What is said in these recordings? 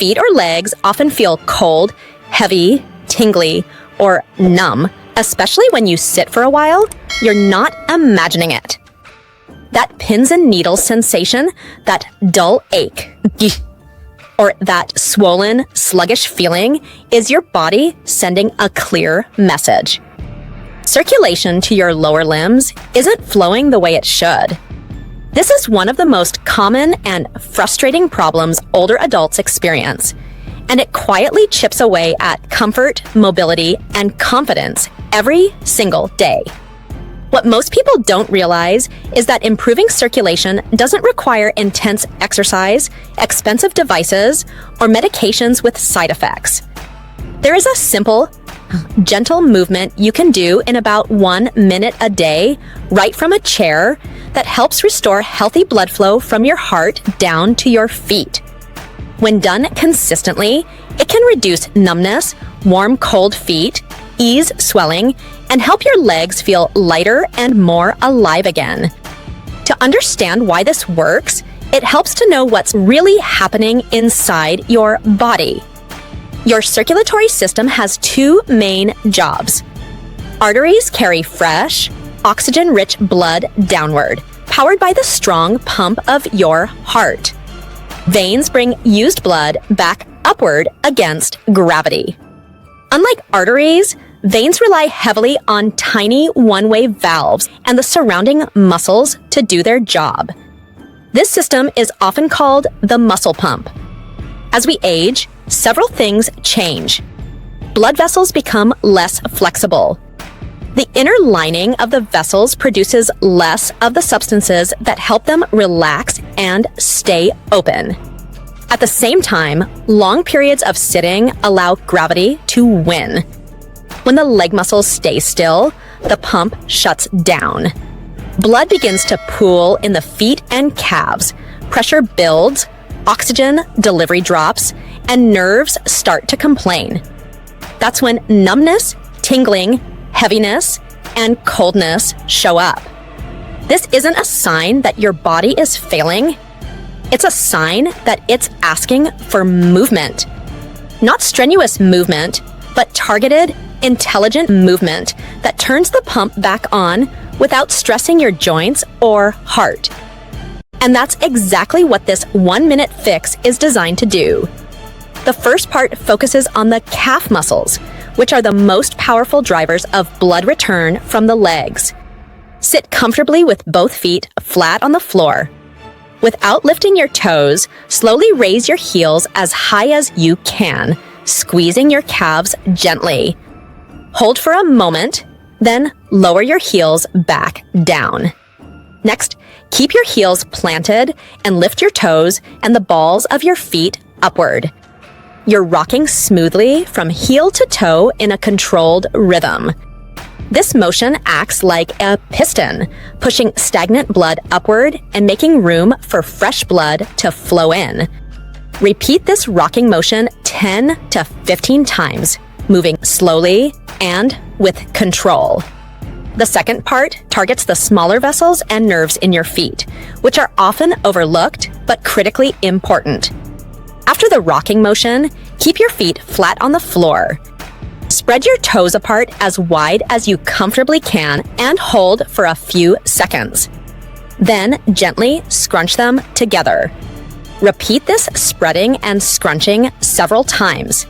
feet or legs often feel cold, heavy, tingly, or numb, especially when you sit for a while, you're not imagining it. That pins and needles sensation, that dull ache, or that swollen, sluggish feeling is your body sending a clear message. Circulation to your lower limbs isn't flowing the way it should. This is one of the most common and frustrating problems older adults experience, and it quietly chips away at comfort, mobility, and confidence every single day. What most people don't realize is that improving circulation doesn't require intense exercise, expensive devices, or medications with side effects. There is a simple, gentle movement you can do in about 1 minute a day, right from a chair, that helps restore healthy blood flow from your heart down to your feet. When done consistently, it can reduce numbness, warm cold feet, ease swelling, and help your legs feel lighter and more alive again. To understand why this works, it helps to know what's really happening inside your body. Your circulatory system has 2 main jobs. Arteries carry fresh, oxygen-rich blood downward, powered by the strong pump of your heart. Veins bring used blood back upward against gravity. Unlike arteries, veins rely heavily on tiny one-way valves and the surrounding muscles to do their job. This system is often called the muscle pump. As we age, several things change. Blood vessels become less flexible. The inner lining of the vessels produces less of the substances that help them relax and stay open. At the same time, long periods of sitting allow gravity to win. When the leg muscles stay still, the pump shuts down. Blood begins to pool in the feet and calves, pressure builds, oxygen delivery drops, and nerves start to complain. That's when numbness, tingling, heaviness, and coldness show up. This isn't a sign that your body is failing. It's a sign that it's asking for movement. Not strenuous movement, but targeted, intelligent movement that turns the pump back on without stressing your joints or heart. And that's exactly what this 1-minute fix is designed to do. The first part focuses on the calf muscles, which are the most powerful drivers of blood return from the legs. Sit comfortably with both feet flat on the floor. Without lifting your toes, slowly raise your heels as high as you can, squeezing your calves gently. Hold for a moment, then lower your heels back down. Next, keep your heels planted and lift your toes and the balls of your feet upward. You're rocking smoothly from heel to toe in a controlled rhythm. This motion acts like a piston, pushing stagnant blood upward and making room for fresh blood to flow in. Repeat this rocking motion 10 to 15 times, moving slowly and with control. The second part targets the smaller vessels and nerves in your feet, which are often overlooked but critically important. After the rocking motion, keep your feet flat on the floor. Spread your toes apart as wide as you comfortably can and hold for a few seconds. Then gently scrunch them together. Repeat this spreading and scrunching several times.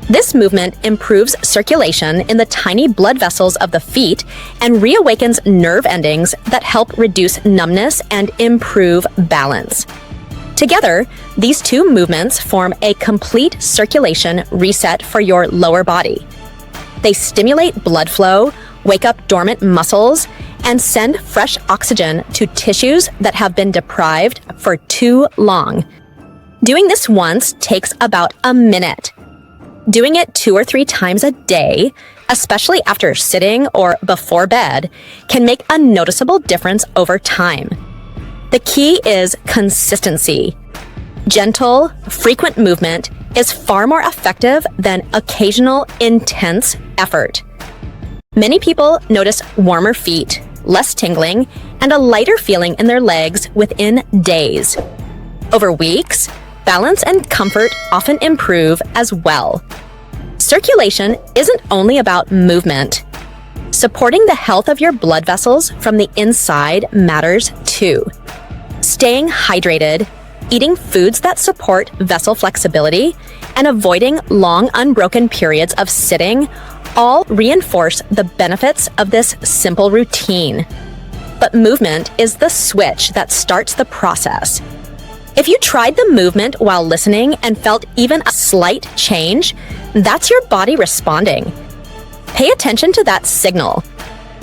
This movement improves circulation in the tiny blood vessels of the feet and reawakens nerve endings that help reduce numbness and improve balance. Together, these 2 movements form a complete circulation reset for your lower body. They stimulate blood flow, wake up dormant muscles, and send fresh oxygen to tissues that have been deprived for too long. Doing this once takes about a minute. Doing it 2 or 3 times a day, especially after sitting or before bed, can make a noticeable difference over time. The key is consistency. Gentle, frequent movement is far more effective than occasional, intense effort. Many people notice warmer feet, less tingling, and a lighter feeling in their legs within days. Over weeks, balance and comfort often improve as well. Circulation isn't only about movement. Supporting the health of your blood vessels from the inside matters too. Staying hydrated, eating foods that support vessel flexibility, and avoiding long unbroken periods of sitting all reinforce the benefits of this simple routine. But movement is the switch that starts the process. If you tried the movement while listening and felt even a slight change, that's your body responding. Pay attention to that signal.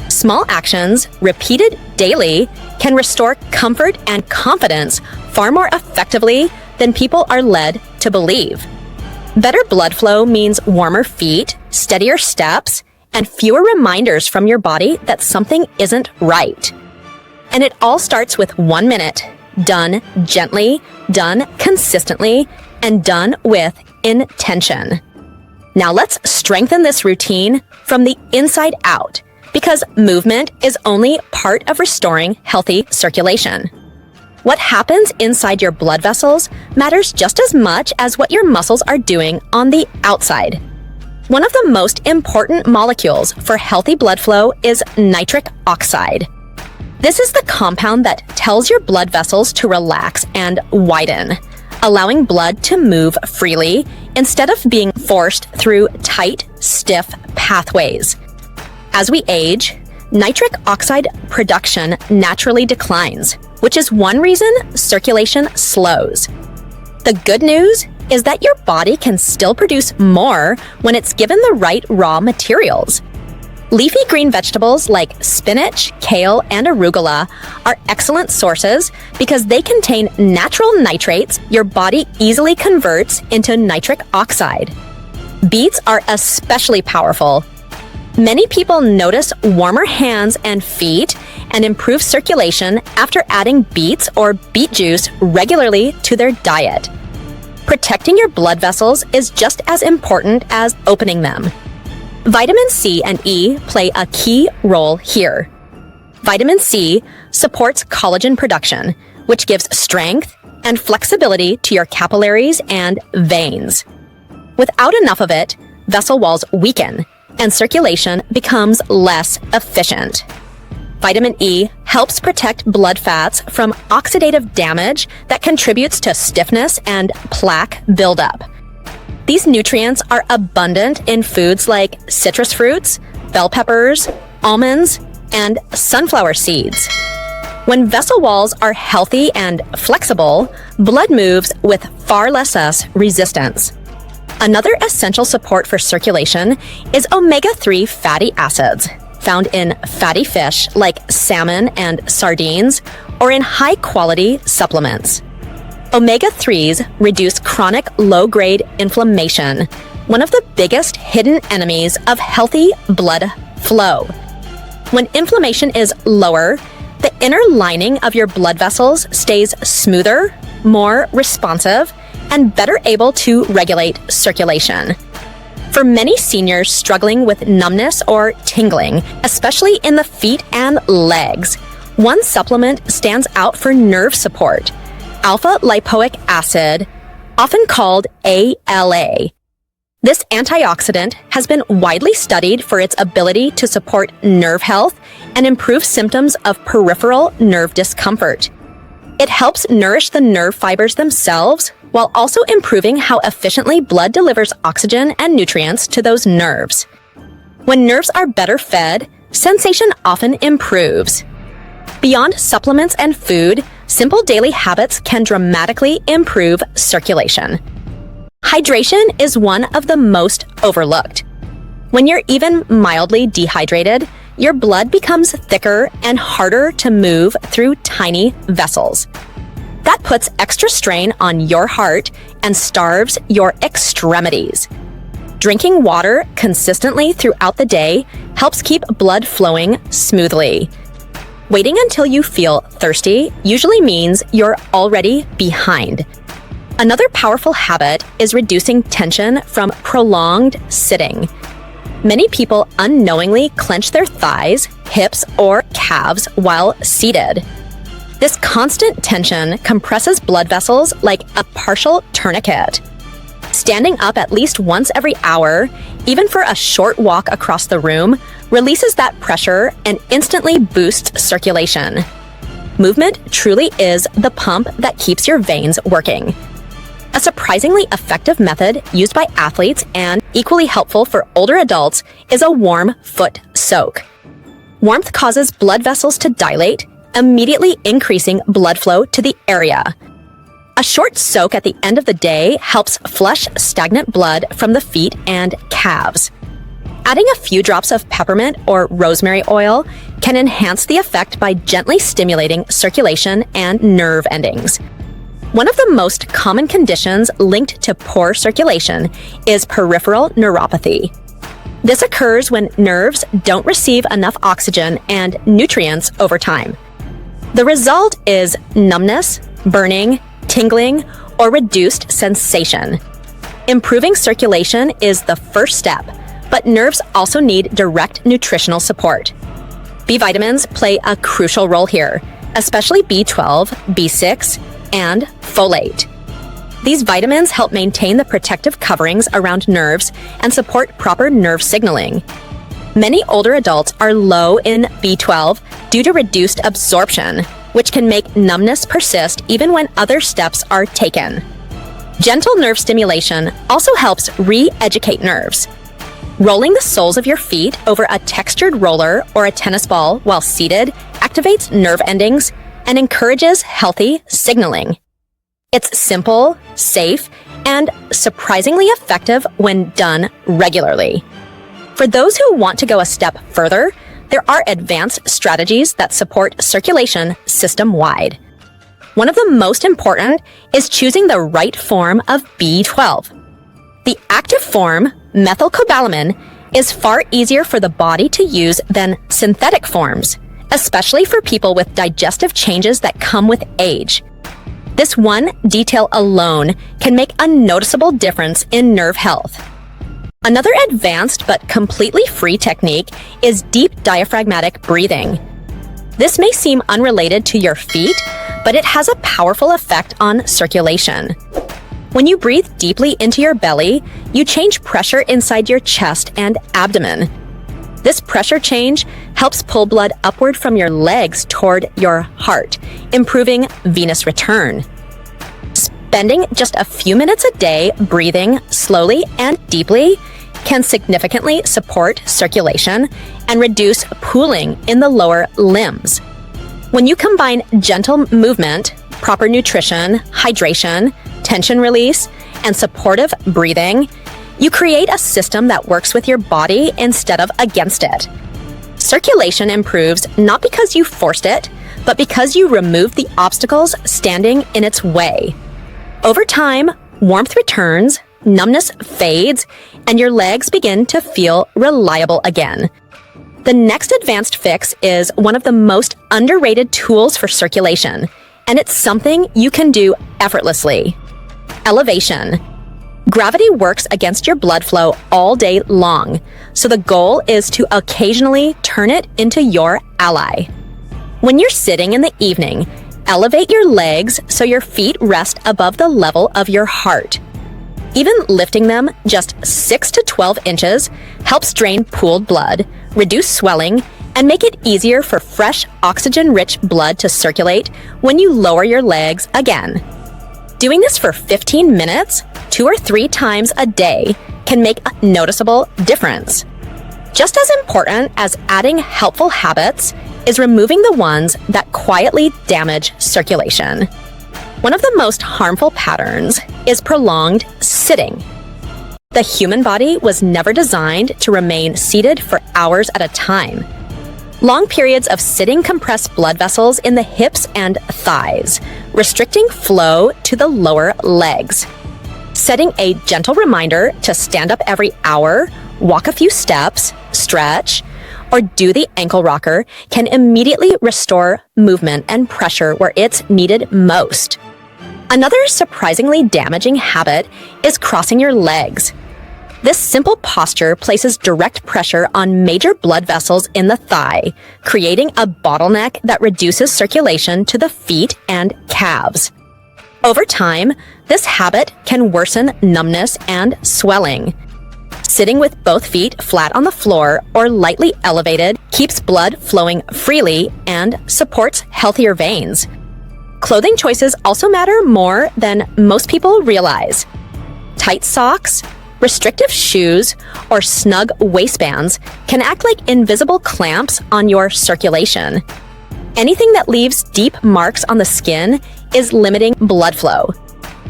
Small actions, repeated daily, can restore comfort and confidence far more effectively than people are led to believe. Better blood flow means warmer feet, steadier steps, and fewer reminders from your body that something isn't right. And it all starts with 1 minute, done gently, done consistently, and done with intention. Now let's strengthen this routine from the inside out, because movement is only part of restoring healthy circulation. What happens inside your blood vessels matters just as much as what your muscles are doing on the outside. One of the most important molecules for healthy blood flow is nitric oxide. This is the compound that tells your blood vessels to relax and widen, allowing blood to move freely instead of being forced through tight, stiff pathways. As we age, nitric oxide production naturally declines, which is one reason circulation slows. The good news is that your body can still produce more when it's given the right raw materials. Leafy green vegetables like spinach, kale, and arugula are excellent sources because they contain natural nitrates your body easily converts into nitric oxide. Beets are especially powerful. Many people notice warmer hands and feet and improve circulation after adding beets or beet juice regularly to their diet. Protecting your blood vessels is just as important as opening them. Vitamin C and E play a key role here. Vitamin C supports collagen production, which gives strength and flexibility to your capillaries and veins. Without enough of it, vessel walls weaken and circulation becomes less efficient. Vitamin E helps protect blood fats from oxidative damage that contributes to stiffness and plaque buildup. These nutrients are abundant in foods like citrus fruits, bell peppers, almonds, and sunflower seeds. When vessel walls are healthy and flexible, blood moves with far less resistance. Another essential support for circulation is omega-3 fatty acids, found in fatty fish like salmon and sardines, or in high-quality supplements. Omega-3s reduce chronic low-grade inflammation, one of the biggest hidden enemies of healthy blood flow. When inflammation is lower, the inner lining of your blood vessels stays smoother, more responsive, and better able to regulate circulation. For many seniors struggling with numbness or tingling, especially in the feet and legs, one supplement stands out for nerve support: alpha-lipoic acid, often called ALA. This antioxidant has been widely studied for its ability to support nerve health and improve symptoms of peripheral nerve discomfort. It helps nourish the nerve fibers themselves while also improving how efficiently blood delivers oxygen and nutrients to those nerves. When nerves are better fed, sensation often improves. Beyond supplements and food, simple daily habits can dramatically improve circulation. Hydration is one of the most overlooked. When you're even mildly dehydrated, your blood becomes thicker and harder to move through tiny vessels. That puts extra strain on your heart and starves your extremities. Drinking water consistently throughout the day helps keep blood flowing smoothly. Waiting until you feel thirsty usually means you're already behind. Another powerful habit is reducing tension from prolonged sitting. Many people unknowingly clench their thighs, hips, or calves while seated. This constant tension compresses blood vessels like a partial tourniquet. Standing up at least once every hour, even for a short walk across the room, releases that pressure and instantly boosts circulation. Movement truly is the pump that keeps your veins working. A surprisingly effective method used by athletes and equally helpful for older adults is a warm foot soak. Warmth causes blood vessels to dilate, immediately increasing blood flow to the area. A short soak at the end of the day helps flush stagnant blood from the feet and calves. Adding a few drops of peppermint or rosemary oil can enhance the effect by gently stimulating circulation and nerve endings. One of the most common conditions linked to poor circulation is peripheral neuropathy. This occurs when nerves don't receive enough oxygen and nutrients over time. The result is numbness, burning, tingling, or reduced sensation. Improving circulation is the first step, but nerves also need direct nutritional support. B vitamins play a crucial role here, especially B12, B6, and folate. These vitamins help maintain the protective coverings around nerves and support proper nerve signaling. Many older adults are low in B12 due to reduced absorption, which can make numbness persist even when other steps are taken. Gentle nerve stimulation also helps re-educate nerves. Rolling the soles of your feet over a textured roller or a tennis ball while seated activates nerve endings and encourages healthy signaling. It's simple, safe, and surprisingly effective when done regularly. For those who want to go a step further, there are advanced strategies that support circulation system-wide. One of the most important is choosing the right form of B12. The active form, methylcobalamin, is far easier for the body to use than synthetic forms, especially for people with digestive changes that come with age. This one detail alone can make a noticeable difference in nerve health. Another advanced but completely free technique is deep diaphragmatic breathing. This may seem unrelated to your feet, but it has a powerful effect on circulation. When you breathe deeply into your belly, you change pressure inside your chest and abdomen. This pressure change helps pull blood upward from your legs toward your heart, improving venous return. Spending just a few minutes a day breathing slowly and deeply can significantly support circulation and reduce pooling in the lower limbs. When you combine gentle movement, proper nutrition, hydration, tension release, and supportive breathing, you create a system that works with your body instead of against it. Circulation improves not because you forced it, but because you removed the obstacles standing in its way. Over time, warmth returns, numbness fades, and your legs begin to feel reliable again. The next advanced fix is one of the most underrated tools for circulation, and it's something you can do effortlessly. Elevation. Gravity works against your blood flow all day long, so the goal is to occasionally turn it into your ally. When you're sitting in the evening, elevate your legs so your feet rest above the level of your heart. Even lifting them just 6 to 12 inches helps drain pooled blood, reduce swelling, and make it easier for fresh, oxygen-rich blood to circulate when you lower your legs again. Doing this for 15 minutes, 2 or 3 times a day, can make a noticeable difference. Just as important as adding helpful habits is removing the ones that quietly damage circulation. One of the most harmful patterns is prolonged sitting. The human body was never designed to remain seated for hours at a time. Long periods of sitting compress blood vessels in the hips and thighs, restricting flow to the lower legs. Setting a gentle reminder to stand up every hour, walk a few steps, stretch, or do the ankle rocker can immediately restore movement and pressure where it's needed most. Another surprisingly damaging habit is crossing your legs. This simple posture places direct pressure on major blood vessels in the thigh, creating a bottleneck that reduces circulation to the feet and calves. Over time, this habit can worsen numbness and swelling. Sitting with both feet flat on the floor or lightly elevated keeps blood flowing freely and supports healthier veins. Clothing choices also matter more than most people realize. Tight socks, restrictive shoes, or snug waistbands can act like invisible clamps on your circulation. Anything that leaves deep marks on the skin is limiting blood flow.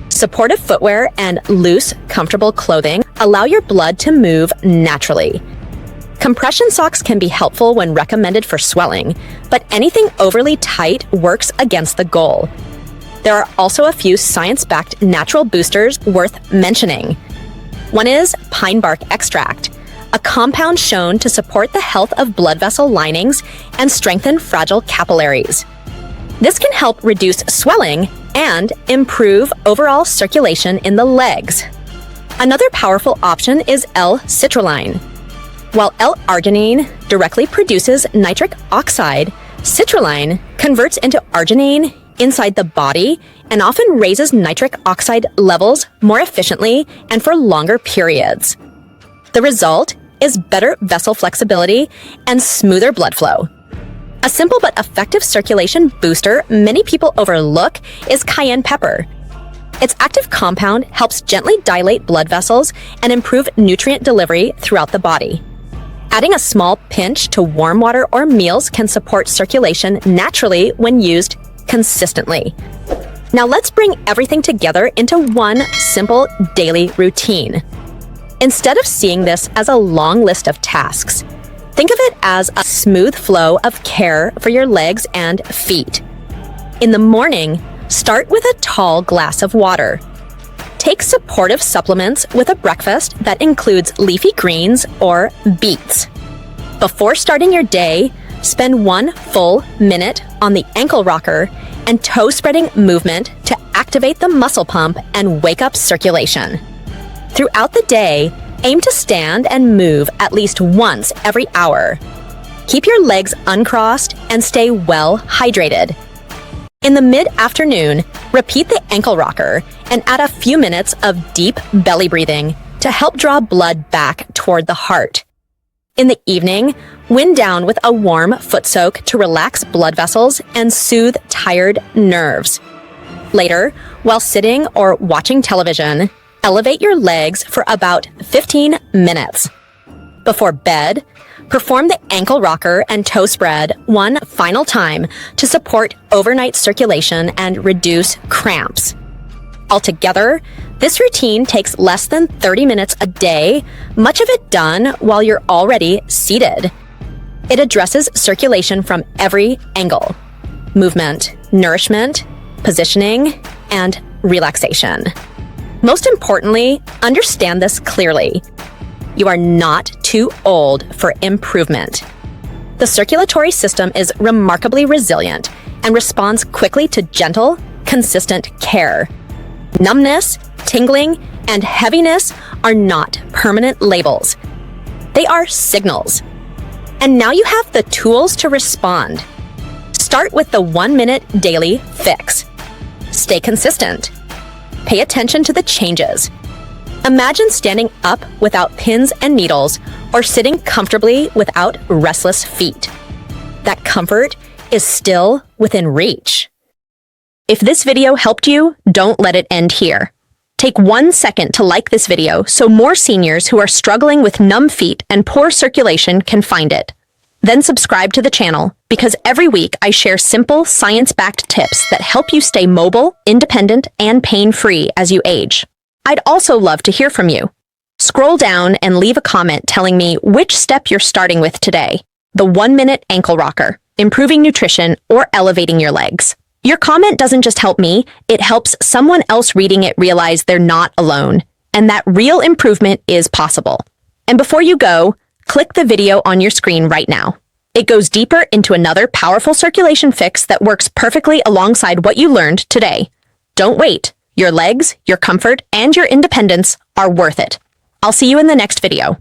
Supportive footwear and loose, comfortable clothing allow your blood to move naturally. Compression socks can be helpful when recommended for swelling, but anything overly tight works against the goal. There are also a few science-backed natural boosters worth mentioning. One is pine bark extract, a compound shown to support the health of blood vessel linings and strengthen fragile capillaries. This can help reduce swelling and improve overall circulation in the legs. Another powerful option is L-citrulline. While L-arginine directly produces nitric oxide, citrulline converts into arginine inside the body and often raises nitric oxide levels more efficiently and for longer periods. The result is better vessel flexibility and smoother blood flow. A simple but effective circulation booster many people overlook is cayenne pepper. Its active compound helps gently dilate blood vessels and improve nutrient delivery throughout the body. Adding a small pinch to warm water or meals can support circulation naturally when used consistently. Now let's bring everything together into one simple daily routine. Instead of seeing this as a long list of tasks, think of it as a smooth flow of care for your legs and feet. In the morning, start with a tall glass of water. Take supportive supplements with a breakfast that includes leafy greens or beets. Before starting your day, spend 1 full minute on the ankle rocker and toe spreading movement to activate the muscle pump and wake up circulation. Throughout the day, aim to stand and move at least once every hour. Keep your legs uncrossed and stay well hydrated. In the mid-afternoon, repeat the ankle rocker and add a few minutes of deep belly breathing to help draw blood back toward the heart. In the evening, wind down with a warm foot soak to relax blood vessels and soothe tired nerves. Later, while sitting or watching television, elevate your legs for about 15 minutes. Before bed, perform the ankle rocker and toe spread one final time to support overnight circulation and reduce cramps. Altogether, this routine takes less than 30 minutes a day, much of it done while you're already seated. It addresses circulation from every angle: movement, nourishment, positioning, and relaxation. Most importantly, understand this clearly. You are not too old for improvement. The circulatory system is remarkably resilient and responds quickly to gentle, consistent care. Numbness, tingling, and heaviness are not permanent labels. They are signals. And now you have the tools to respond. Start with the 1-minute daily fix. Stay consistent. Pay attention to the changes. Imagine standing up without pins and needles or sitting comfortably without restless feet. That comfort is still within reach. If this video helped you, don't let it end here. Take 1 second to like this video so more seniors who are struggling with numb feet and poor circulation can find it. Then subscribe to the channel, because every week I share simple, science-backed tips that help you stay mobile, independent, and pain-free as you age. I'd also love to hear from you. Scroll down and leave a comment telling me which step you're starting with today: the 1-minute ankle rocker, improving nutrition, or elevating your legs. Your comment doesn't just help me, it helps someone else reading it realize they're not alone, and that real improvement is possible. And before you go, click the video on your screen right now. It goes deeper into another powerful circulation fix that works perfectly alongside what you learned today. Don't wait. Your legs, your comfort, and your independence are worth it. I'll see you in the next video.